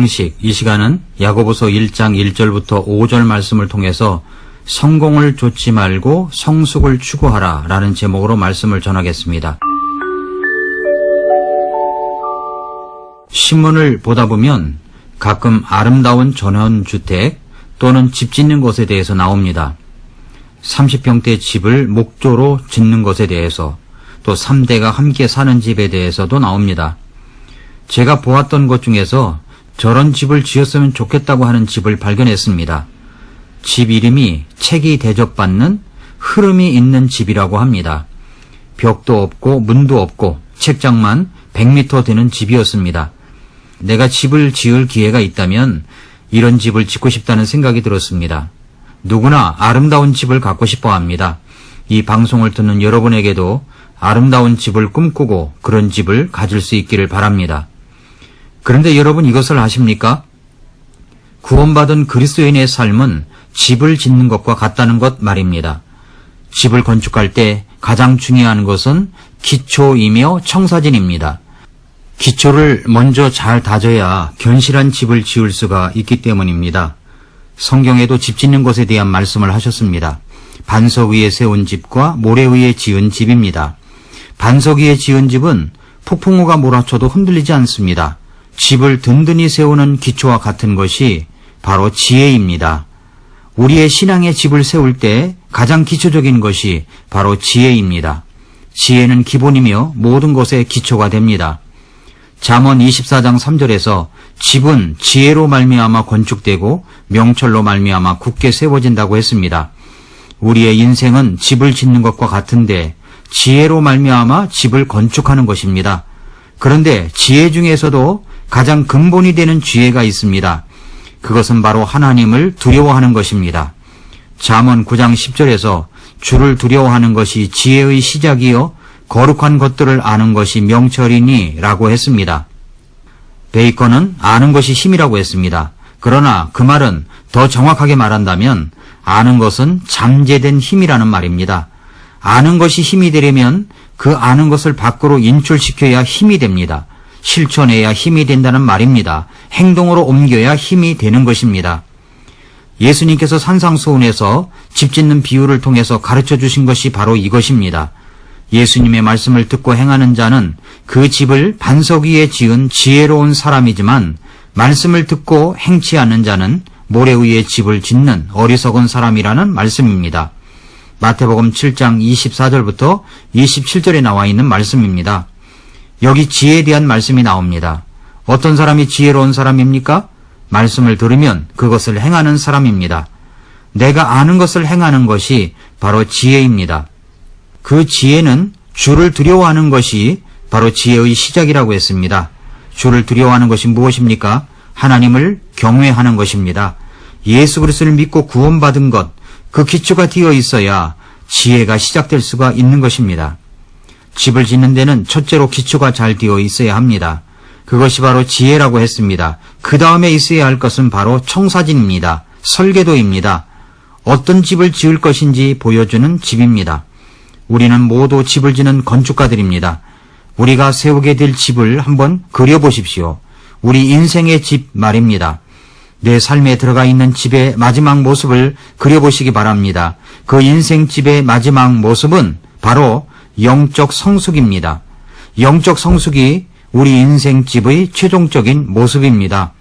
양식, 이 시간은 야고보서 1장 1절부터 5절 말씀을 통해서 성공을 좇지 말고 성숙을 추구하라 라는 제목으로 말씀을 전하겠습니다. 신문을 보다 보면 가끔 아름다운 전원주택 또는 집 짓는 것에 대해서 나옵니다. 30평대 집을 목조로 짓는 것에 대해서, 또 3대가 함께 사는 집에 대해서도 나옵니다. 제가 보았던 것 중에서 저런 집을 지었으면 좋겠다고 하는 집을 발견했습니다. 집 이름이 책이 대접받는 흐름이 있는 집이라고 합니다. 벽도 없고 문도 없고 책장만 100m 되는 집이었습니다. 내가 집을 지을 기회가 있다면 이런 집을 짓고 싶다는 생각이 들었습니다. 누구나 아름다운 집을 갖고 싶어 합니다. 이 방송을 듣는 여러분에게도 아름다운 집을 꿈꾸고 그런 집을 가질 수 있기를 바랍니다. 그런데 여러분 이것을 아십니까? 구원받은 그리스도인의 삶은 집을 짓는 것과 같다는 것 말입니다. 집을 건축할 때 가장 중요한 것은 기초이며 청사진입니다. 기초를 먼저 잘 다져야 견실한 집을 지을 수가 있기 때문입니다. 성경에도 집 짓는 것에 대한 말씀을 하셨습니다. 반석 위에 세운 집과 모래 위에 지은 집입니다. 반석 위에 지은 집은 폭풍우가 몰아쳐도 흔들리지 않습니다. 집을 든든히 세우는 기초와 같은 것이 바로 지혜입니다. 우리의 신앙의 집을 세울 때 가장 기초적인 것이 바로 지혜입니다. 지혜는 기본이며 모든 것의 기초가 됩니다. 잠언 24장 3절에서 집은 지혜로 말미암아 건축되고 명철로 말미암아 굳게 세워진다고 했습니다. 우리의 인생은 집을 짓는 것과 같은데 지혜로 말미암아 집을 건축하는 것입니다. 그런데 지혜 중에서도 가장 근본이 되는 지혜가 있습니다. 그것은 바로 하나님을 두려워하는 것입니다. 잠언 9장 10절에서 주를 두려워하는 것이 지혜의 시작이요 거룩한 것들을 아는 것이 명철이니 라고 했습니다. 베이컨은 아는 것이 힘이라고 했습니다. 그러나 그 말은 더 정확하게 말한다면 아는 것은 잠재된 힘이라는 말입니다. 아는 것이 힘이 되려면 그 아는 것을 밖으로 인출시켜야 힘이 됩니다. 실천해야 힘이 된다는 말입니다. 행동으로 옮겨야 힘이 되는 것입니다. 예수님께서 산상수훈에서 집 짓는 비유를 통해서 가르쳐 주신 것이 바로 이것입니다. 예수님의 말씀을 듣고 행하는 자는 그 집을 반석 위에 지은 지혜로운 사람이지만 말씀을 듣고 행치 않는 자는 모래 위에 집을 짓는 어리석은 사람이라는 말씀입니다. 마태복음 7장 24절부터 27절에 나와 있는 말씀입니다. 여기 지혜에 대한 말씀이 나옵니다. 어떤 사람이 지혜로운 사람입니까? 말씀을 들으면 그것을 행하는 사람입니다. 내가 아는 것을 행하는 것이 바로 지혜입니다. 그 지혜는 주를 두려워하는 것이 바로 지혜의 시작이라고 했습니다. 주를 두려워하는 것이 무엇입니까? 하나님을 경외하는 것입니다. 예수 그리스도를 믿고 구원받은 것, 그 기초가 되어 있어야 지혜가 시작될 수가 있는 것입니다. 집을 짓는 데는 첫째로 기초가 잘 되어 있어야 합니다. 그것이 바로 지혜라고 했습니다. 그 다음에 있어야 할 것은 바로 청사진입니다. 설계도입니다. 어떤 집을 지을 것인지 보여주는 집입니다. 우리는 모두 집을 짓는 건축가들입니다. 우리가 세우게 될 집을 한번 그려보십시오. 우리 인생의 집 말입니다. 내 삶에 들어가 있는 집의 마지막 모습을 그려보시기 바랍니다. 그 인생집의 마지막 모습은 바로 영적 성숙입니다. 영적 성숙이 우리 인생집의 최종적인 모습입니다.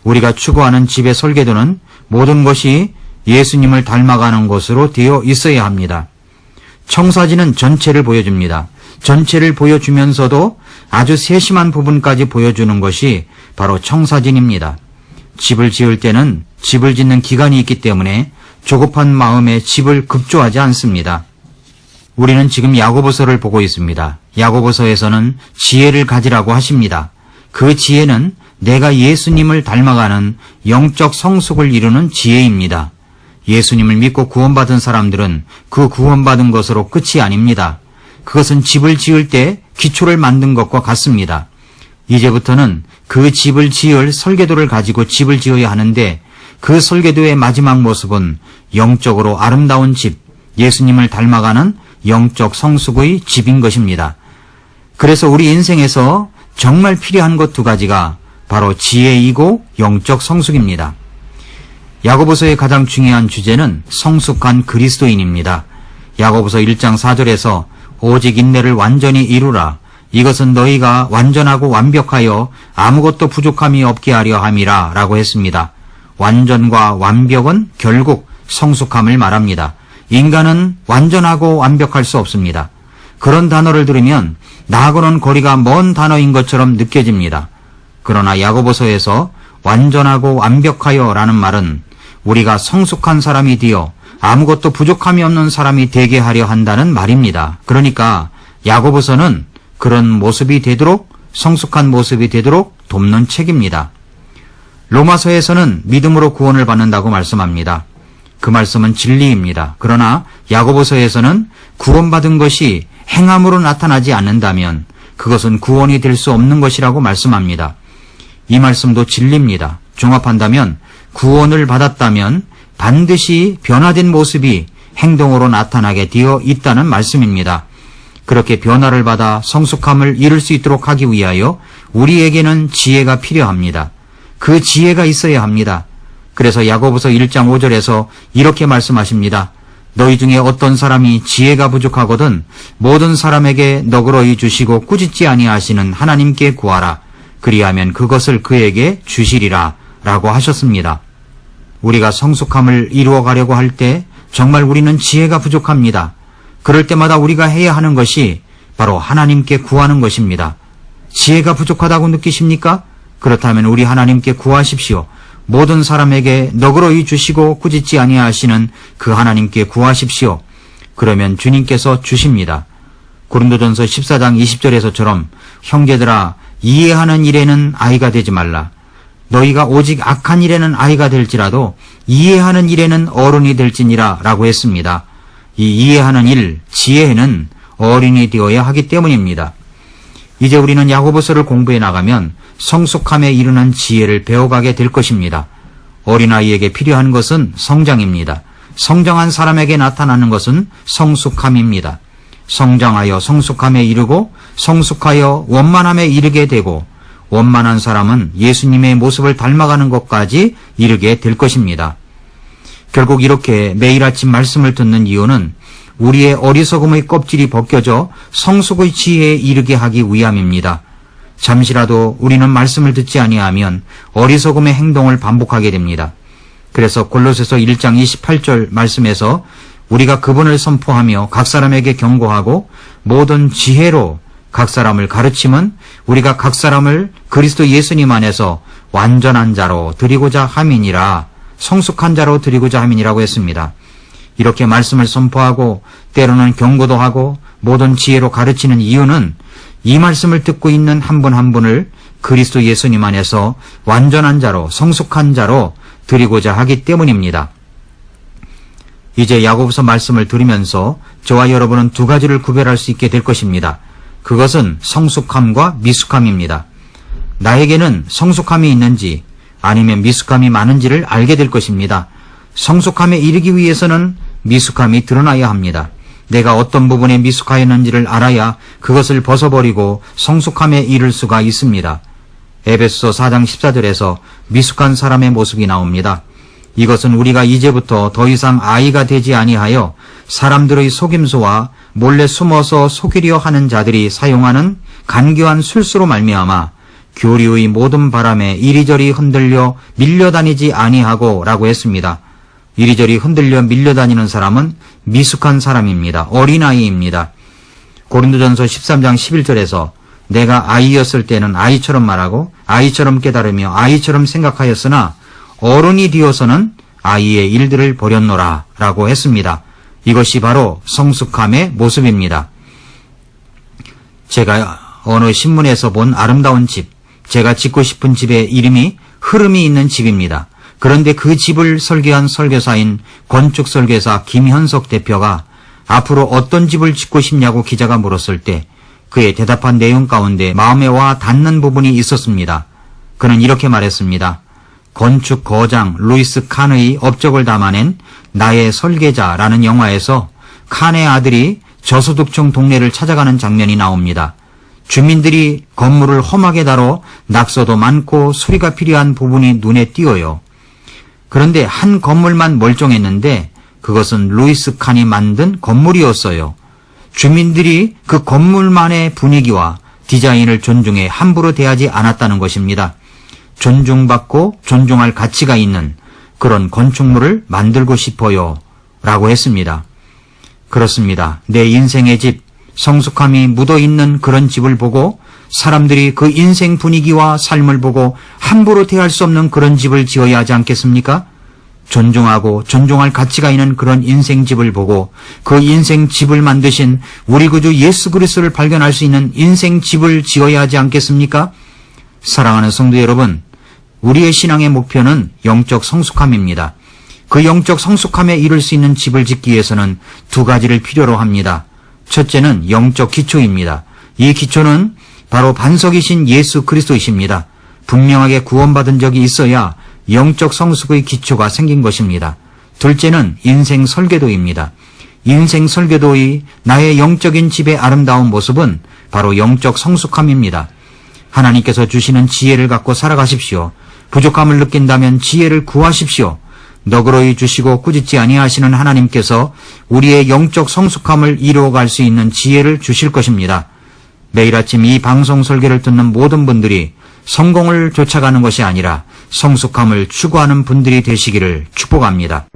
우리가 추구하는 집의 설계도는 모든 것이 예수님을 닮아가는 것으로 되어 있어야 합니다. 청사진은 전체를 보여줍니다. 전체를 보여주면서도 아주 세심한 부분까지 보여주는 것이 바로 청사진입니다. 집을 지을 때는 집을 짓는 기간이 있기 때문에 조급한 마음에 집을 급조하지 않습니다. 우리는 지금 야고보서를 보고 있습니다. 야고보서에서는 지혜를 가지라고 하십니다. 그 지혜는 내가 예수님을 닮아가는 영적 성숙을 이루는 지혜입니다. 예수님을 믿고 구원받은 사람들은 그 구원받은 것으로 끝이 아닙니다. 그것은 집을 지을 때 기초를 만든 것과 같습니다. 이제부터는 그 집을 지을 설계도를 가지고 집을 지어야 하는데 그 설계도의 마지막 모습은 영적으로 아름다운 집, 예수님을 닮아가는 영적 성숙의 집인 것입니다. 그래서 우리 인생에서 정말 필요한 것 두 가지가 바로 지혜이고 영적 성숙입니다. 야고보서의 가장 중요한 주제는 성숙한 그리스도인입니다. 야고보서 1장 4절에서 오직 인내를 완전히 이루라. 이것은 너희가 완전하고 완벽하여 아무것도 부족함이 없게 하려 함이라 라고 했습니다. 완전과 완벽은 결국 성숙함을 말합니다. 인간은 완전하고 완벽할 수 없습니다. 그런 단어를 들으면 나하고는 거리가 먼 단어인 것처럼 느껴집니다. 그러나 야고보서에서 완전하고 완벽하여 라는 말은 우리가 성숙한 사람이 되어 아무것도 부족함이 없는 사람이 되게 하려 한다는 말입니다. 그러니까 야고보서는 그런 모습이 되도록, 성숙한 모습이 되도록 돕는 책입니다. 로마서에서는 믿음으로 구원을 받는다고 말씀합니다. 그 말씀은 진리입니다. 그러나 야고보서에서는 구원받은 것이 행함으로 나타나지 않는다면 그것은 구원이 될 수 없는 것이라고 말씀합니다. 이 말씀도 진리입니다. 종합한다면 구원을 받았다면 반드시 변화된 모습이 행동으로 나타나게 되어 있다는 말씀입니다. 그렇게 변화를 받아 성숙함을 이룰 수 있도록 하기 위하여 우리에게는 지혜가 필요합니다. 그 지혜가 있어야 합니다. 그래서 야고보서 1장 5절에서 이렇게 말씀하십니다. 너희 중에 어떤 사람이 지혜가 부족하거든 모든 사람에게 너그러이 주시고 꾸짖지 아니하시는 하나님께 구하라. 그리하면 그것을 그에게 주시리라 라고 하셨습니다. 우리가 성숙함을 이루어가려고 할 때 정말 우리는 지혜가 부족합니다. 그럴 때마다 우리가 해야 하는 것이 바로 하나님께 구하는 것입니다. 지혜가 부족하다고 느끼십니까? 그렇다면 우리 하나님께 구하십시오. 모든 사람에게 너그러이 주시고 꾸짖지 아니하시는 그 하나님께 구하십시오. 그러면 주님께서 주십니다. 고린도전서 14장 20절에서처럼 형제들아 이해하는 일에는 아이가 되지 말라. 너희가 오직 악한 일에는 아이가 될지라도 이해하는 일에는 어른이 될지니라 라고 했습니다. 이 이해하는 일, 지혜는 어린이 되어야 하기 때문입니다. 이제 우리는 야고보서를 공부해 나가면 성숙함에 이르는 지혜를 배워가게 될 것입니다. 어린아이에게 필요한 것은 성장입니다. 성장한 사람에게 나타나는 것은 성숙함입니다. 성장하여 성숙함에 이르고 성숙하여 원만함에 이르게 되고 원만한 사람은 예수님의 모습을 닮아가는 것까지 이르게 될 것입니다. 결국 이렇게 매일 아침 말씀을 듣는 이유는 우리의 어리석음의 껍질이 벗겨져 성숙의 지혜에 이르게 하기 위함입니다. 잠시라도 우리는 말씀을 듣지 아니하면 어리석음의 행동을 반복하게 됩니다. 그래서 골로새서 1장 28절 말씀에서 우리가 그분을 선포하며 각 사람에게 경고하고 모든 지혜로 각 사람을 가르침은 우리가 각 사람을 그리스도 예수님 안에서 완전한 자로 드리고자 함이니라, 성숙한 자로 드리고자 함이니라고 했습니다. 이렇게 말씀을 선포하고 때로는 경고도 하고 모든 지혜로 가르치는 이유는 이 말씀을 듣고 있는 한 분 한 분을 그리스도 예수님 안에서 완전한 자로 성숙한 자로 드리고자 하기 때문입니다. 이제 야고보서 말씀을 들으면서 저와 여러분은 두 가지를 구별할 수 있게 될 것입니다. 그것은 성숙함과 미숙함입니다. 나에게는 성숙함이 있는지 아니면 미숙함이 많은지를 알게 될 것입니다. 성숙함에 이르기 위해서는 미숙함이 드러나야 합니다. 내가 어떤 부분에 미숙하였는지를 알아야 그것을 벗어버리고 성숙함에 이를 수가 있습니다. 에베소서 4장 14절에서 미숙한 사람의 모습이 나옵니다. 이것은 우리가 이제부터 더 이상 아이가 되지 아니하여 사람들의 속임수와 몰래 숨어서 속이려 하는 자들이 사용하는 간교한 술수로 말미암아 교리의 모든 바람에 이리저리 흔들려 밀려다니지 아니하고 라고 했습니다. 이리저리 흔들려 밀려다니는 사람은 미숙한 사람입니다. 어린아이입니다. 고린도전서 13장 11절에서 내가 아이였을 때는 아이처럼 말하고 아이처럼 깨달으며 아이처럼 생각하였으나 어른이 되어서는 아이의 일들을 버렸노라 라고 했습니다. 이것이 바로 성숙함의 모습입니다. 제가 어느 신문에서 본 아름다운 집, 제가 짓고 싶은 집의 이름이 흐름이 있는 집입니다. 그런데 그 집을 설계한 설계사인 건축설계사 김현석 대표가 앞으로 어떤 집을 짓고 싶냐고 기자가 물었을 때 그의 대답한 내용 가운데 마음에 와 닿는 부분이 있었습니다. 그는 이렇게 말했습니다. 건축 거장 루이스 칸의 업적을 담아낸 나의 설계자라는 영화에서 칸의 아들이 저소득층 동네를 찾아가는 장면이 나옵니다. 주민들이 건물을 험하게 다뤄 낙서도 많고 수리가 필요한 부분이 눈에 띄어요. 그런데 한 건물만 멀쩡했는데 그것은 루이스 칸이 만든 건물이었어요. 주민들이 그 건물만의 분위기와 디자인을 존중해 함부로 대하지 않았다는 것입니다. 존중받고 존중할 가치가 있는 그런 건축물을 만들고 싶어요 라고 했습니다. 그렇습니다. 내 인생의 집, 성숙함이 묻어있는 그런 집을 보고 사람들이 그 인생 분위기와 삶을 보고 함부로 대할 수 없는 그런 집을 지어야 하지 않겠습니까? 존중하고 존중할 가치가 있는 그런 인생 집을 보고 그 인생 집을 만드신 우리 구주 예수 그리스도를 발견할 수 있는 인생 집을 지어야 하지 않겠습니까? 사랑하는 성도 여러분, 우리의 신앙의 목표는 영적 성숙함입니다. 그 영적 성숙함에 이를 수 있는 집을 짓기 위해서는 두 가지를 필요로 합니다. 첫째는 영적 기초입니다. 이 기초는 바로 반석이신 예수 그리스도이십니다. 분명하게 구원받은 적이 있어야 영적 성숙의 기초가 생긴 것입니다. 둘째는 인생 설계도입니다. 인생 설계도의 나의 영적인 집의 아름다운 모습은 바로 영적 성숙함입니다. 하나님께서 주시는 지혜를 갖고 살아가십시오. 부족함을 느낀다면 지혜를 구하십시오. 너그러이 주시고 꾸짖지 아니하시는 하나님께서 우리의 영적 성숙함을 이루어갈 수 있는 지혜를 주실 것입니다. 매일 아침 이 방송 설계를 듣는 모든 분들이 성공을 쫓아가는 것이 아니라 성숙함을 추구하는 분들이 되시기를 축복합니다.